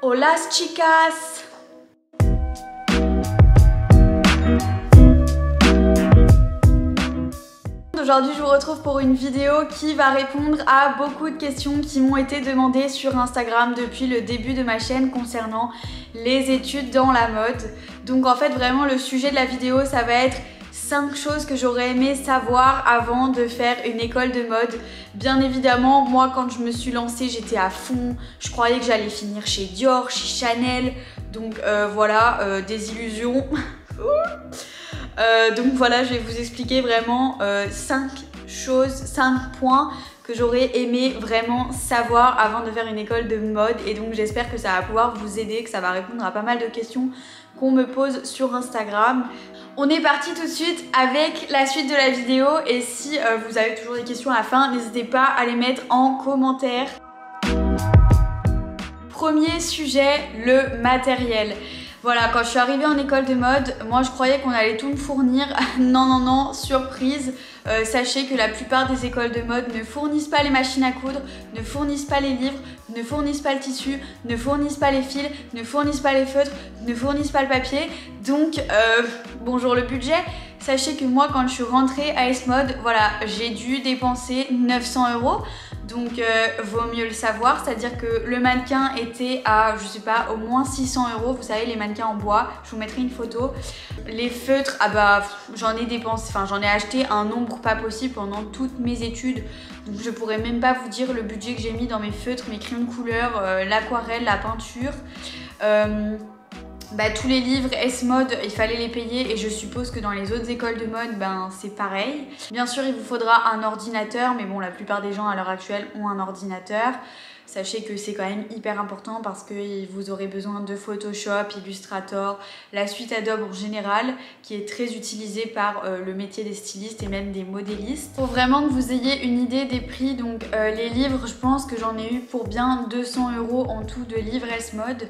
Hola chicas! Aujourd'hui je vous retrouve pour une vidéo qui va répondre à beaucoup de questions qui m'ont été demandées sur Instagram depuis le début de ma chaîne concernant les études dans la mode. Donc en fait vraiment le sujet de la vidéo ça va être 5 choses que j'aurais aimé savoir avant de faire une école de mode. Bien évidemment, moi quand je me suis lancée, j'étais à fond. Je croyais que j'allais finir chez Dior, chez Chanel. Donc voilà, des illusions. Donc voilà, je vais vous expliquer vraiment 5 choses, 5 points que j'aurais aimé vraiment savoir avant de faire une école de mode. Et donc j'espère que ça va pouvoir vous aider, que ça va répondre à pas mal de questions qu'on me pose sur Instagram. On est parti tout de suite avec la suite de la vidéo et si vous avez toujours des questions à la fin, n'hésitez pas à les mettre en commentaire. Premier sujet, le matériel. Voilà, quand je suis arrivée en école de mode, moi je croyais qu'on allait tout me fournir. Non, non, non, surprise. Sachez que la plupart des écoles de mode ne fournissent pas les machines à coudre, ne fournissent pas les livres, ne fournissent pas le tissu, ne fournissent pas les fils, ne fournissent pas les feutres, ne fournissent pas le papier. Donc, bonjour le budget. Sachez que moi, quand je suis rentrée à S-Mode, voilà, j'ai dû dépenser 900 €. Donc, vaut mieux le savoir. C'est-à-dire que le mannequin était à, je sais pas, au moins 600 €. Vous savez, les mannequins en bois. Je vous mettrai une photo. Les feutres, ah bah, j'en ai dépensé, enfin, j'en ai acheté un nombre pas possible pendant toutes mes études. Donc, je pourrais même pas vous dire le budget que j'ai mis dans mes feutres, mes crayons de couleur, l'aquarelle, la peinture. Tous les livres S-Mode, il fallait les payer et je suppose que dans les autres écoles de mode, c'est pareil. Bien sûr, il vous faudra un ordinateur, mais bon, la plupart des gens à l'heure actuelle ont un ordinateur. Sachez que c'est quand même hyper important parce que vous aurez besoin de Photoshop, Illustrator, la suite Adobe en général qui est très utilisée par le métier des stylistes et même des modélistes. Faut vraiment que vous ayez une idée des prix. Donc les livres, je pense que j'en ai eu pour bien 200 € en tout de livres S-Mode.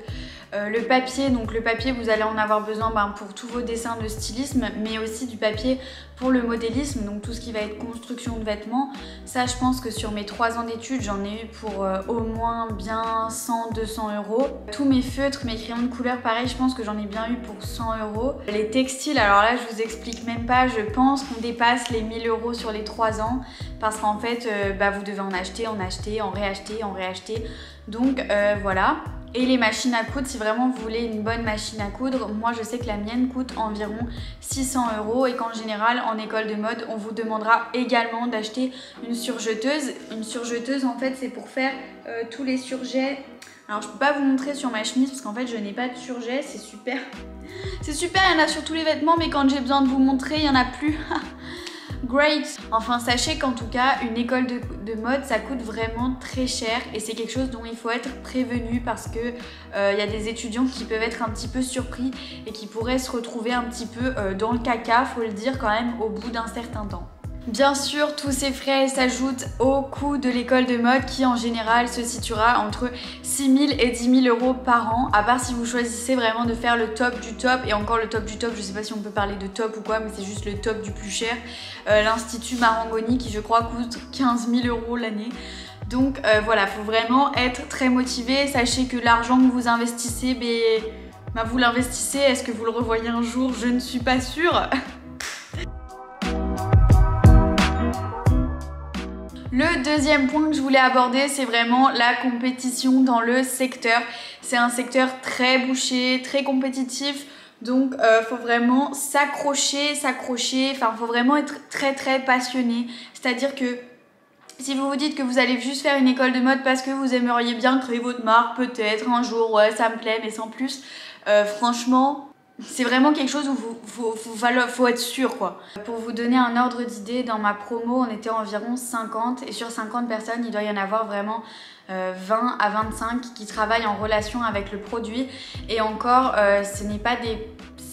Le papier, donc le papier vous allez en avoir besoin pour tous vos dessins de stylisme, mais aussi du papier pour le modélisme, donc tout ce qui va être construction de vêtements. Ça je pense que sur mes 3 ans d'études j'en ai eu pour au moins bien 100-200 €. Tous mes feutres, mes crayons de couleur pareil, je pense que j'en ai bien eu pour 100 €. Les textiles, alors là je vous explique même pas, je pense qu'on dépasse les 1000 € sur les 3 ans parce qu'en fait vous devez en acheter, en acheter, en réacheter, en réacheter. Donc voilà. Et les machines à coudre, si vraiment vous voulez une bonne machine à coudre, moi je sais que la mienne coûte environ 600 € et qu'en général en école de mode on vous demandera également d'acheter une surjeteuse. Une surjeteuse en fait c'est pour faire tous les surjets. Alors je peux pas vous montrer sur ma chemise parce qu'en fait je n'ai pas de surjet, c'est super. C'est super, il y en a sur tous les vêtements mais quand j'ai besoin de vous montrer il n'y en a plus. Great! Enfin sachez qu'en tout cas une école de mode ça coûte vraiment très cher et c'est quelque chose dont il faut être prévenu parce que y a des étudiants qui peuvent être un petit peu surpris et qui pourraient se retrouver un petit peu dans le caca, faut le dire quand même, au bout d'un certain temps. Bien sûr, tous ces frais s'ajoutent au coût de l'école de mode qui en général se situera entre 6 000 et 10 000 € par an, à part si vous choisissez vraiment de faire le top du top, et encore le top du top, je sais pas si on peut parler de top ou quoi, mais c'est juste le top du plus cher, l'Institut Marangoni qui je crois coûte 15 000 € l'année. Donc voilà, faut vraiment être très motivé, sachez que l'argent que vous investissez, vous l'investissez, est-ce que vous le revoyez un jour? Je ne suis pas sûre. Le deuxième point que je voulais aborder, c'est vraiment la compétition dans le secteur. C'est un secteur très bouché, très compétitif, donc faut vraiment s'accrocher, enfin faut vraiment être très très passionné. C'est-à-dire que si vous vous dites que vous allez juste faire une école de mode parce que vous aimeriez bien créer votre marque, peut-être un jour, ouais ça me plaît, mais sans plus, franchement... C'est vraiment quelque chose où faut être sûr quoi. Pour vous donner un ordre d'idée, dans ma promo on était environ 50 et sur 50 personnes il doit y en avoir vraiment 20 à 25 qui travaillent en relation avec le produit et encore ce n'est pas des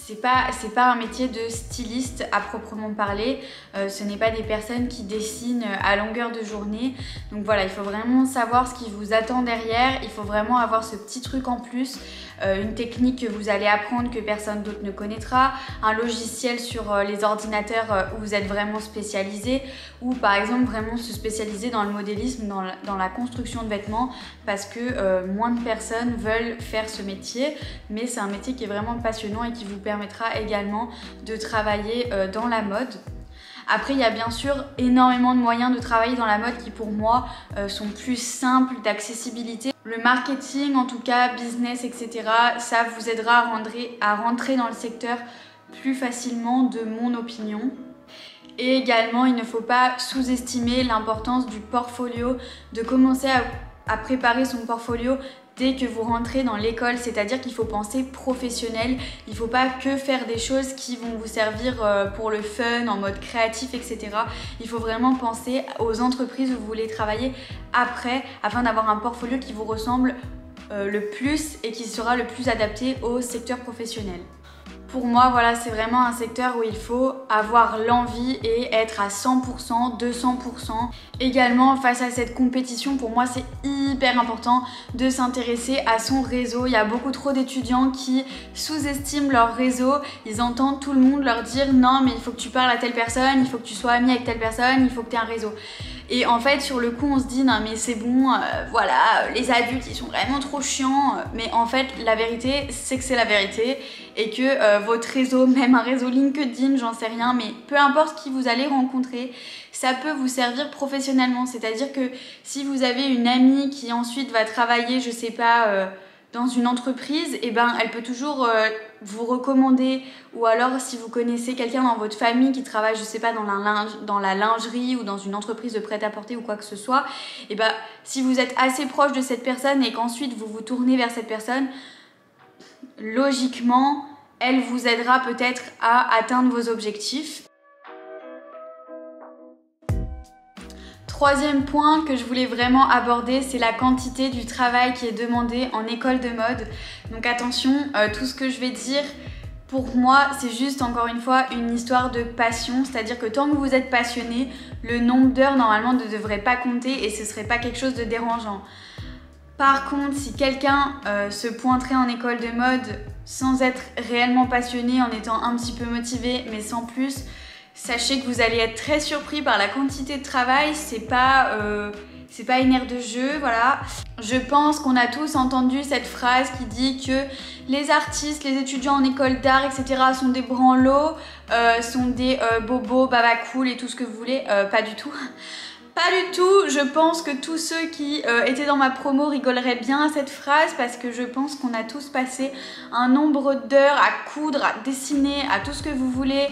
c'est pas un métier de styliste à proprement parler, ce n'est pas des personnes qui dessinent à longueur de journée. Donc voilà, il faut vraiment savoir ce qui vous attend derrière, il faut vraiment avoir ce petit truc en plus, une technique que vous allez apprendre que personne d'autre ne connaîtra, un logiciel sur les ordinateurs où vous êtes vraiment spécialisé, ou par exemple vraiment se spécialiser dans le modélisme, dans la construction de vêtements, parce que moins de personnes veulent faire ce métier, mais c'est un métier qui est vraiment passionnant et qui vous permettra également de travailler dans la mode. Après, il y a bien sûr énormément de moyens de travailler dans la mode qui pour moi sont plus simples d'accessibilité. Le marketing, en tout cas, business, etc., ça vous aidera à rentrer dans le secteur plus facilement, de mon opinion. Et également, il ne faut pas sous-estimer l'importance du portfolio, de commencer à préparer son portfolio dès que vous rentrez dans l'école, c'est-à-dire qu'il faut penser professionnel, il ne faut pas que faire des choses qui vont vous servir pour le fun, en mode créatif, etc. Il faut vraiment penser aux entreprises où vous voulez travailler après, afin d'avoir un portfolio qui vous ressemble le plus et qui sera le plus adapté au secteur professionnel. Pour moi, voilà, c'est vraiment un secteur où il faut avoir l'envie et être à 100%, 200%. Également, face à cette compétition, pour moi, c'est hyper important de s'intéresser à son réseau. Il y a beaucoup trop d'étudiants qui sous-estiment leur réseau. Ils entendent tout le monde leur dire « Non, mais il faut que tu parles à telle personne, il faut que tu sois ami avec telle personne, il faut que tu aies un réseau. » Et en fait, sur le coup, on se dit « Non, mais c'est bon, voilà, les adultes, ils sont vraiment trop chiants. » Mais en fait, la vérité, c'est que c'est la vérité et que votre réseau, même un réseau LinkedIn, j'en sais rien, mais peu importe qui vous allez rencontrer, ça peut vous servir professionnellement. C'est-à-dire que si vous avez une amie qui ensuite va travailler, je sais pas, dans une entreprise, et ben elle peut toujours vous recommander, ou alors si vous connaissez quelqu'un dans votre famille qui travaille, je sais pas, dans la lingerie ou dans une entreprise de prêt-à-porter ou quoi que ce soit, et ben si vous êtes assez proche de cette personne et qu'ensuite vous vous tournez vers cette personne, logiquement, elle vous aidera peut-être à atteindre vos objectifs. Troisième point que je voulais vraiment aborder, c'est la quantité du travail qui est demandé en école de mode. Donc attention, tout ce que je vais dire, pour moi, c'est juste encore une fois une histoire de passion. C'est-à-dire que tant que vous êtes passionné, le nombre d'heures normalement ne devrait pas compter et ce serait pas quelque chose de dérangeant. Par contre, si quelqu'un se pointerait en école de mode sans être réellement passionné, en étant un petit peu motivé, mais sans plus, sachez que vous allez être très surpris par la quantité de travail. C'est pas une aire de jeu, voilà. Je pense qu'on a tous entendu cette phrase qui dit que les artistes, les étudiants en école d'art, etc. sont des branlots, sont des bobos, babacools et tout ce que vous voulez. Pas du tout. Pas du tout, je pense que tous ceux qui étaient dans ma promo rigoleraient bien à cette phrase parce que je pense qu'on a tous passé un nombre d'heures à coudre, à dessiner, à tout ce que vous voulez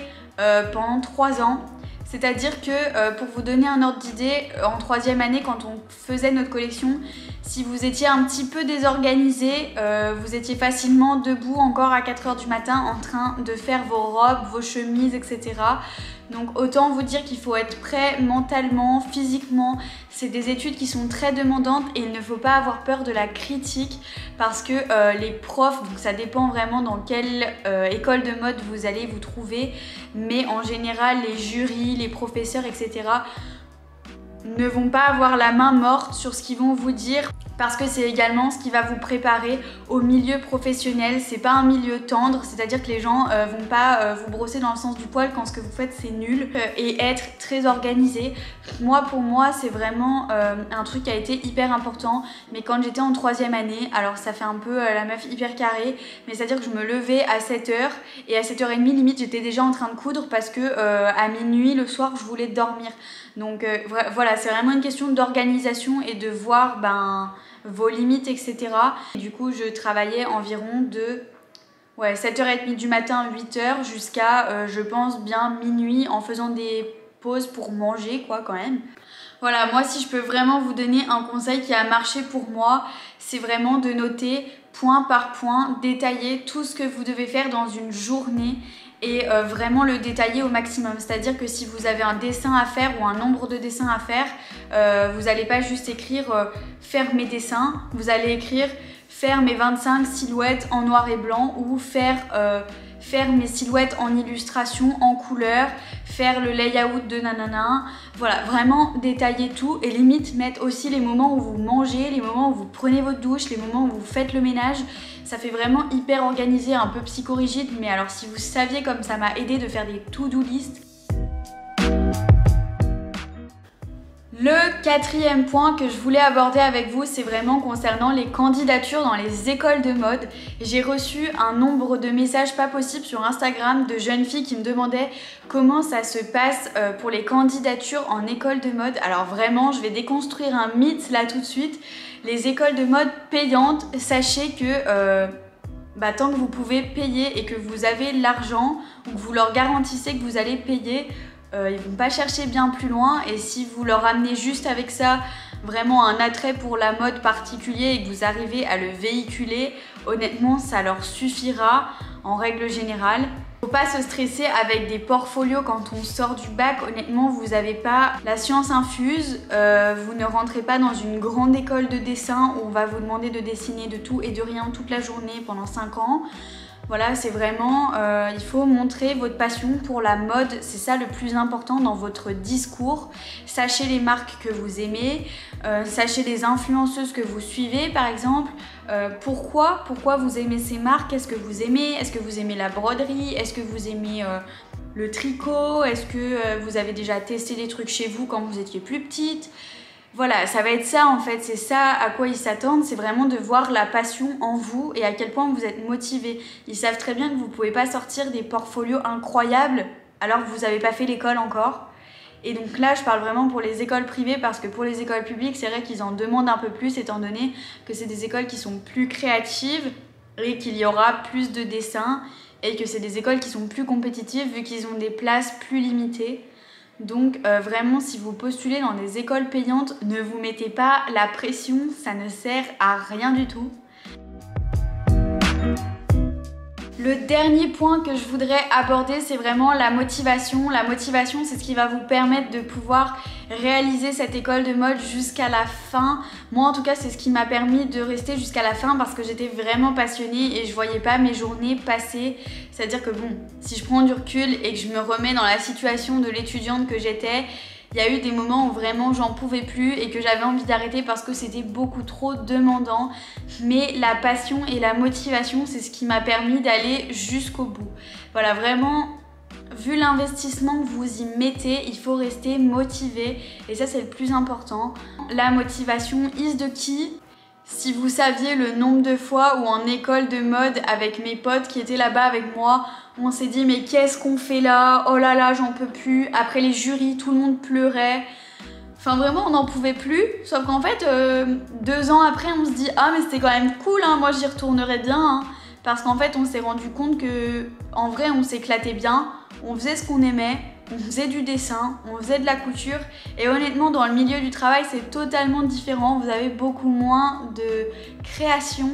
pendant 3 ans. C'est-à-dire que pour vous donner un ordre d'idée, en 3e année quand on faisait notre collection, si vous étiez un petit peu désorganisé, vous étiez facilement debout encore à 4 h du matin en train de faire vos robes, vos chemises, etc. Donc autant vous dire qu'il faut être prêt mentalement, physiquement. C'est des études qui sont très demandantes et il ne faut pas avoir peur de la critique parce que les profs, donc ça dépend vraiment dans quelle école de mode vous allez vous trouver, mais en général les jurys, les professeurs, etc. ne vont pas avoir la main morte sur ce qu'ils vont vous dire parce que c'est également ce qui va vous préparer au milieu professionnel. C'est pas un milieu tendre, c'est-à-dire que les gens vont pas vous brosser dans le sens du poil quand ce que vous faites c'est nul et être très organisé. Pour moi c'est vraiment un truc qui a été hyper important, mais quand j'étais en 3e année, alors ça fait un peu la meuf hyper carrée, mais c'est-à-dire que je me levais à 7 h et à 7 h 30 limite j'étais déjà en train de coudre parce que à minuit le soir je voulais dormir. Donc voilà, c'est vraiment une question d'organisation et de voir vos limites, etc. Et du coup, je travaillais environ de 7h30 du matin, 8 h jusqu'à, je pense, bien minuit en faisant des pauses pour manger, quoi, quand même. Voilà, moi, si je peux vraiment vous donner un conseil qui a marché pour moi, c'est vraiment de noter point par point, détailler tout ce que vous devez faire dans une journée et vraiment le détailler au maximum. C'est-à-dire que si vous avez un dessin à faire ou un nombre de dessins à faire, vous n'allez pas juste écrire faire mes dessins, vous allez écrire faire mes 25 silhouettes en noir et blanc ou faire faire mes silhouettes en illustration, en couleur, faire le layout de nanana, voilà, vraiment détailler tout et limite mettre aussi les moments où vous mangez, les moments où vous prenez votre douche, les moments où vous faites le ménage. Ça fait vraiment hyper organisé, un peu psychorigide, mais alors si vous saviez comme ça m'a aidé de faire des to-do list. Le quatrième point que je voulais aborder avec vous, c'est vraiment concernant les candidatures dans les écoles de mode. J'ai reçu un nombre de messages pas possible sur Instagram de jeunes filles qui me demandaient comment ça se passe pour les candidatures en école de mode. Alors vraiment, je vais déconstruire un mythe là tout de suite. Les écoles de mode payantes, sachez que tant que vous pouvez payer et que vous avez l'argent ou que vous leur garantissez que vous allez payer, ils vont pas chercher bien plus loin, et si vous leur amenez juste avec ça vraiment un attrait pour la mode particulier et que vous arrivez à le véhiculer, honnêtement ça leur suffira en règle générale. Faut pas se stresser avec des portfolios quand on sort du bac, honnêtement vous n'avez pas la science infuse, vous ne rentrez pas dans une grande école de dessin où on va vous demander de dessiner de tout et de rien toute la journée pendant 5 ans. Voilà, c'est vraiment, il faut montrer votre passion pour la mode, c'est ça le plus important dans votre discours. Sachez les marques que vous aimez, sachez les influenceuses que vous suivez par exemple, pourquoi vous aimez ces marques, qu'est-ce que vous aimez, est-ce que vous aimez la broderie, est-ce que vous aimez le tricot, est-ce que vous avez déjà testé des trucs chez vous quand vous étiez plus petite. Voilà, ça va être ça en fait, c'est ça à quoi ils s'attendent, c'est vraiment de voir la passion en vous et à quel point vous êtes motivé. Ils savent très bien que vous ne pouvez pas sortir des portfolios incroyables alors que vous n'avez pas fait l'école encore. Et donc là, je parle vraiment pour les écoles privées parce que pour les écoles publiques, c'est vrai qu'ils en demandent un peu plus étant donné que c'est des écoles qui sont plus créatives et qu'il y aura plus de dessins et que c'est des écoles qui sont plus compétitives vu qu'ils ont des places plus limitées. Donc vraiment, si vous postulez dans des écoles payantes, ne vous mettez pas la pression, ça ne sert à rien du tout. Le dernier point que je voudrais aborder, c'est vraiment la motivation. La motivation, c'est ce qui va vous permettre de pouvoir réaliser cette école de mode jusqu'à la fin. Moi, en tout cas, c'est ce qui m'a permis de rester jusqu'à la fin parce que j'étais vraiment passionnée et je voyais pas mes journées passer. C'est-à-dire que bon, si je prends du recul et que je me remets dans la situation de l'étudiante que j'étais, il y a eu des moments où vraiment j'en pouvais plus et que j'avais envie d'arrêter parce que c'était beaucoup trop demandant. Mais la passion et la motivation, c'est ce qui m'a permis d'aller jusqu'au bout. Voilà, vraiment, vu l'investissement que vous y mettez, il faut rester motivé et ça c'est le plus important. La motivation is the key. Si vous saviez le nombre de fois où en école de mode avec mes potes qui étaient là-bas avec moi, on s'est dit mais qu'est-ce qu'on fait là? Oh là là, j'en peux plus. Après les jurys, tout le monde pleurait. Enfin vraiment, on n'en pouvait plus. Sauf qu'en fait, 2 ans après, on se dit ah mais c'était quand même cool, hein, moi j'y retournerais bien. Hein. Parce qu'en fait, on s'est rendu compte que en vrai, on s'éclatait bien. On faisait ce qu'on aimait. On faisait du dessin, on faisait de la couture et honnêtement dans le milieu du travail c'est totalement différent, vous avez beaucoup moins de création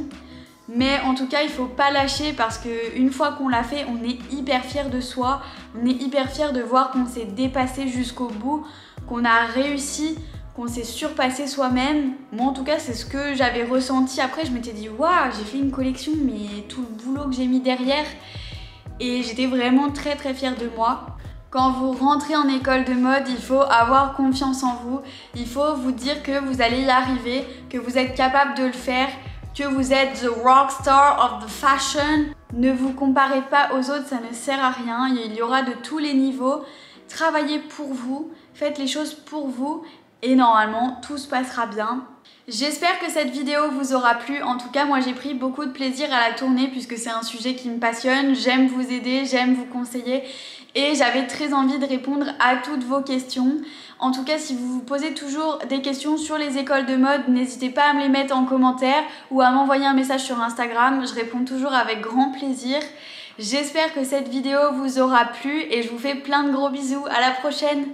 mais en tout cas il faut pas lâcher parce qu'une fois qu'on l'a fait on est hyper fiers de soi, on est hyper fiers de voir qu'on s'est dépassé jusqu'au bout, qu'on a réussi, qu'on s'est surpassé soi-même. Moi en tout cas c'est ce que j'avais ressenti, après je m'étais dit waouh j'ai fait une collection mais tout le boulot que j'ai mis derrière et j'étais vraiment très fière de moi. Quand vous rentrez en école de mode, il faut avoir confiance en vous. Il faut vous dire que vous allez y arriver, que vous êtes capable de le faire, que vous êtes the rockstar of the fashion. Ne vous comparez pas aux autres, ça ne sert à rien. Il y aura de tous les niveaux. Travaillez pour vous, faites les choses pour vous et normalement tout se passera bien. J'espère que cette vidéo vous aura plu. En tout cas, moi j'ai pris beaucoup de plaisir à la tourner puisque c'est un sujet qui me passionne. J'aime vous aider, j'aime vous conseiller et j'avais très envie de répondre à toutes vos questions. En tout cas, si vous vous posez toujours des questions sur les écoles de mode, n'hésitez pas à me les mettre en commentaire ou à m'envoyer un message sur Instagram. Je réponds toujours avec grand plaisir. J'espère que cette vidéo vous aura plu et je vous fais plein de gros bisous. À la prochaine!